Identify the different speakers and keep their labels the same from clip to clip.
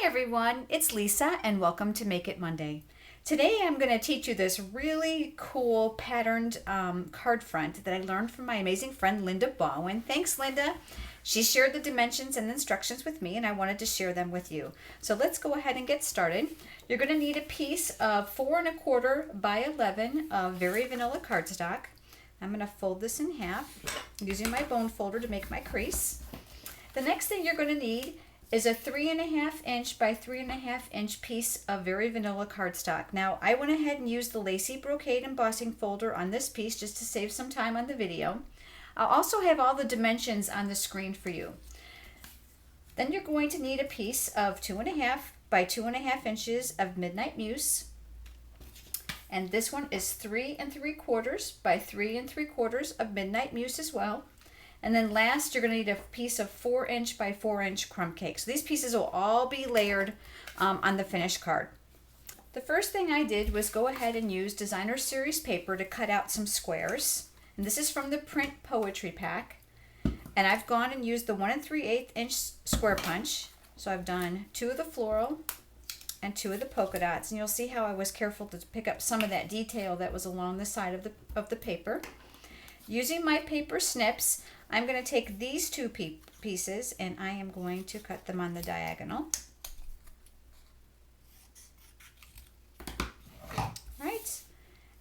Speaker 1: Hi everyone, it's Lisa and welcome to Make It Monday. Today I'm going to teach you this really cool patterned card front that I learned from my amazing friend Linda Bauwin. Thanks Linda. She shared the dimensions and instructions with me and I wanted to share them with you. So let's go ahead and get started. You're going to need a piece of 4 1/4 by 11 of very vanilla cardstock. I'm going to fold this in half using my bone folder to make my crease. The next thing you're going to need is a 3 1/2 inch by 3 1/2 inch piece of very vanilla cardstock. Now I went ahead and used the lacy brocade embossing folder on this piece just to save some time on the video. I'll also have all the dimensions on the screen for you. Then you're going to need a piece of 2 1/2 by 2 1/2 inches of Midnight Muse. And this one is 3 3/4 by 3 3/4 of Midnight Muse as well. And then last, you're going to need a piece of 4 inch by 4 inch crumb cake. So these pieces will all be layered on the finished card. The first thing I did was go ahead and use designer series paper to cut out some squares. And this is from the print poetry pack. And I've gone and used the 1 3/8 inch square punch. So I've done 2 of the floral and 2 of the polka dots. And you'll see how I was careful to pick up some of that detail that was along the side of the paper. Using my paper snips, I'm going to take these 2 pieces and I am going to cut them on the diagonal. Right?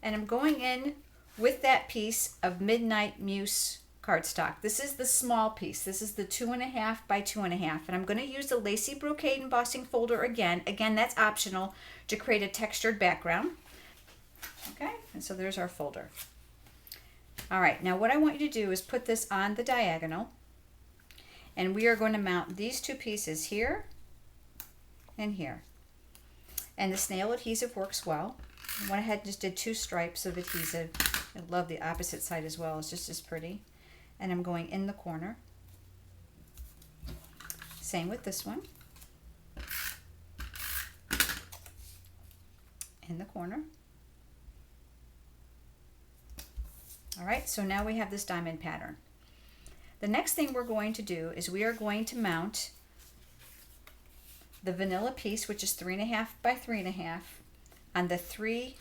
Speaker 1: And I'm going in with that piece of Midnight Muse cardstock. This is the small piece. This is the 2 1/2 by 2 1/2. And I'm going to use the lacy brocade embossing folder again. Again, that's optional to create a textured background. Okay, and so there's our folder. All right, now what I want you to do is put this on the diagonal, and we are going to mount these 2 pieces here and here. And the snail adhesive works well. I went ahead and just did 2 stripes of adhesive. I love the opposite side as well, it's just as pretty. And I'm going in the corner. Same with this one. In the corner. All right, so now we have this diamond pattern. The next thing we're going to do is we are going to mount the vanilla piece, which is 3 1/2 by 3 1/2, on the 3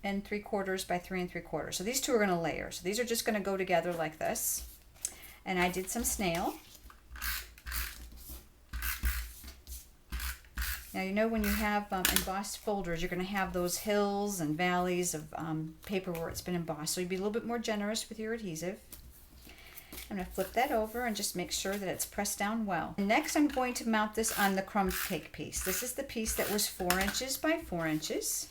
Speaker 1: 3/4 by 3 3/4. So these 2 are going to layer. So these are just going to go together like this. And I did some snail. Now you know when you have embossed folders, you're going to have those hills and valleys of paper where it's been embossed. So you'd be a little bit more generous with your adhesive. I'm going to flip that over and just make sure that it's pressed down well. And next I'm going to mount this on the crumb cake piece. This is the piece that was 4 inches by 4 inches.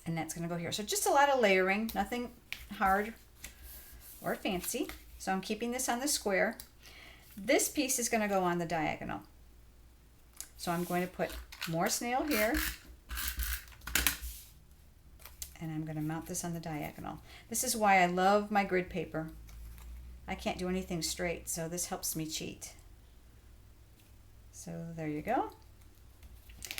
Speaker 1: And that's going to go here. So just a lot of layering, nothing hard or fancy. So I'm keeping this on the square. This piece is going to go on the diagonal. So I'm going to put more snail here, and I'm going to mount this on the diagonal. This is why I love my grid paper. I can't do anything straight, so this helps me cheat. So there you go.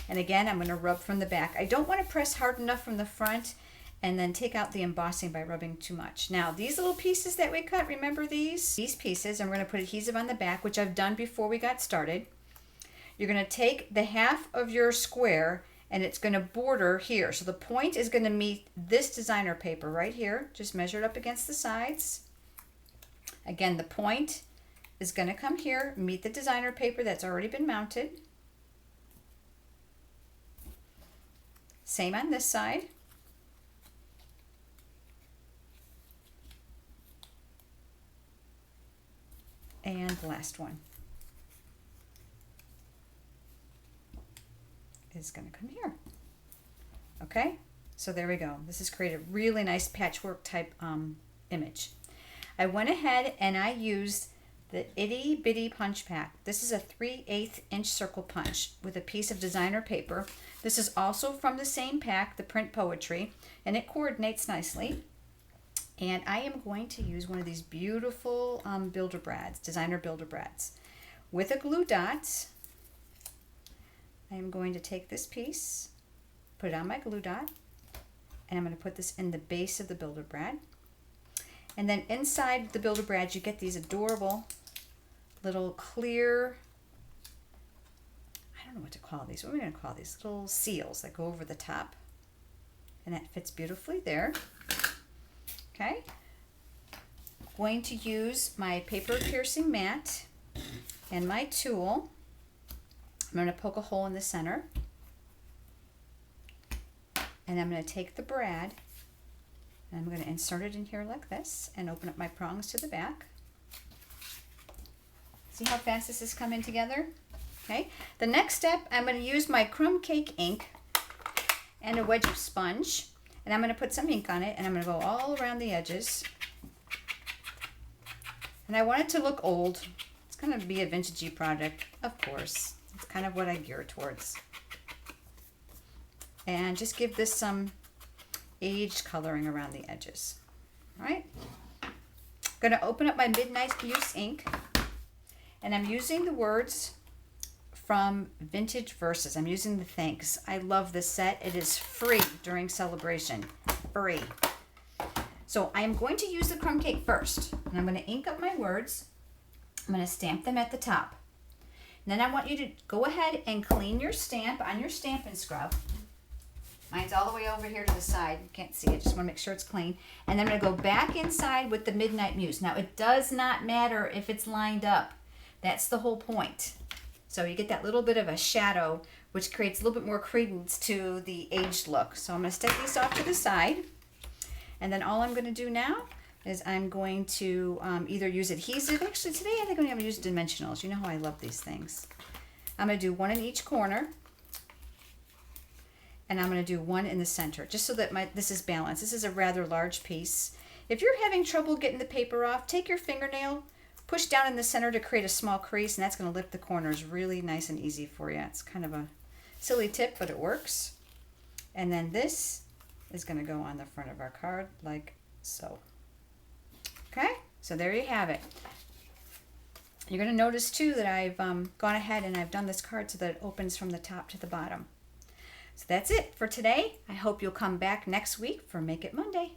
Speaker 1: And again, I'm going to rub from the back. I don't want to press hard enough from the front and then take out the embossing by rubbing too much. Now, these little pieces that we cut, remember these? These pieces, I'm going to put adhesive on the back, which I've done before we got started. You're going to take the half of your square and it's going to border here. So the point is going to meet this designer paper right here. Just measure it up against the sides. Again, the point is going to come here, meet the designer paper that's already been mounted. Same on this side. And the last one is going to come here. Okay, so there we go. This has created a really nice patchwork type image. I went ahead and I used the itty bitty punch pack. This is a 3/8 inch circle punch with a piece of designer paper. This is also from the same pack, the print poetry, and it coordinates nicely. And I am going to use one of these beautiful builder brads, designer builder brads, with a glue dot. I am going to take this piece, put it on my glue dot, and I'm going to put this in the base of the builder brad. And then inside the builder brad, you get these adorable little clear, I don't don't know what to call these. What are we going to call these? Little seals that go over the top. And that fits beautifully there. Okay. Going to use my paper piercing mat and my tool. I'm going to poke a hole in the center. And I'm going to take the brad and I'm going to insert it in here like this and open up my prongs to the back. See how fast this is coming together? Okay. The next step, I'm going to use my crumb cake ink and a wedge of sponge, and I'm going to put some ink on it, and I'm going to go all around the edges. And I want it to look old. It's going to be a vintagey project, of course. It's kind of what I gear towards. And just give this some aged coloring around the edges. All right. I'm going to open up my Midnight Use ink, and I'm using the words from Vintage Verses. I'm using the thanks. I love this set. It is free during celebration. Free. So I'm going to use the crumb cake first. And I'm going to ink up my words. I'm going to stamp them at the top. And then I want you to go ahead and clean your stamp on your Stampin' Scrub. Mine's all the way over here to the side. You can't see it. Just want to make sure it's clean. And then I'm going to go back inside with the Midnight Muse. Now, it does not matter if it's lined up. That's the whole point. So you get that little bit of a shadow, which creates a little bit more credence to the aged look. So I'm going to stick these off to the side. And then all I'm going to do now is I'm going to either use adhesive. Actually, today I think I'm going to use dimensionals. You know how I love these things. I'm going to do one in each corner. And I'm going to do one in the center, just so that this is balanced. This is a rather large piece. If you're having trouble getting the paper off, take your fingernail, push down in the center to create a small crease, and that's going to lift the corners really nice and easy for you. It's kind of a silly tip, but it works. And then this is going to go on the front of our card like so. Okay, so there you have it. You're going to notice too that I've gone ahead and I've done this card so that it opens from the top to the bottom. So that's it for today. I hope you'll come back next week for Make It Monday.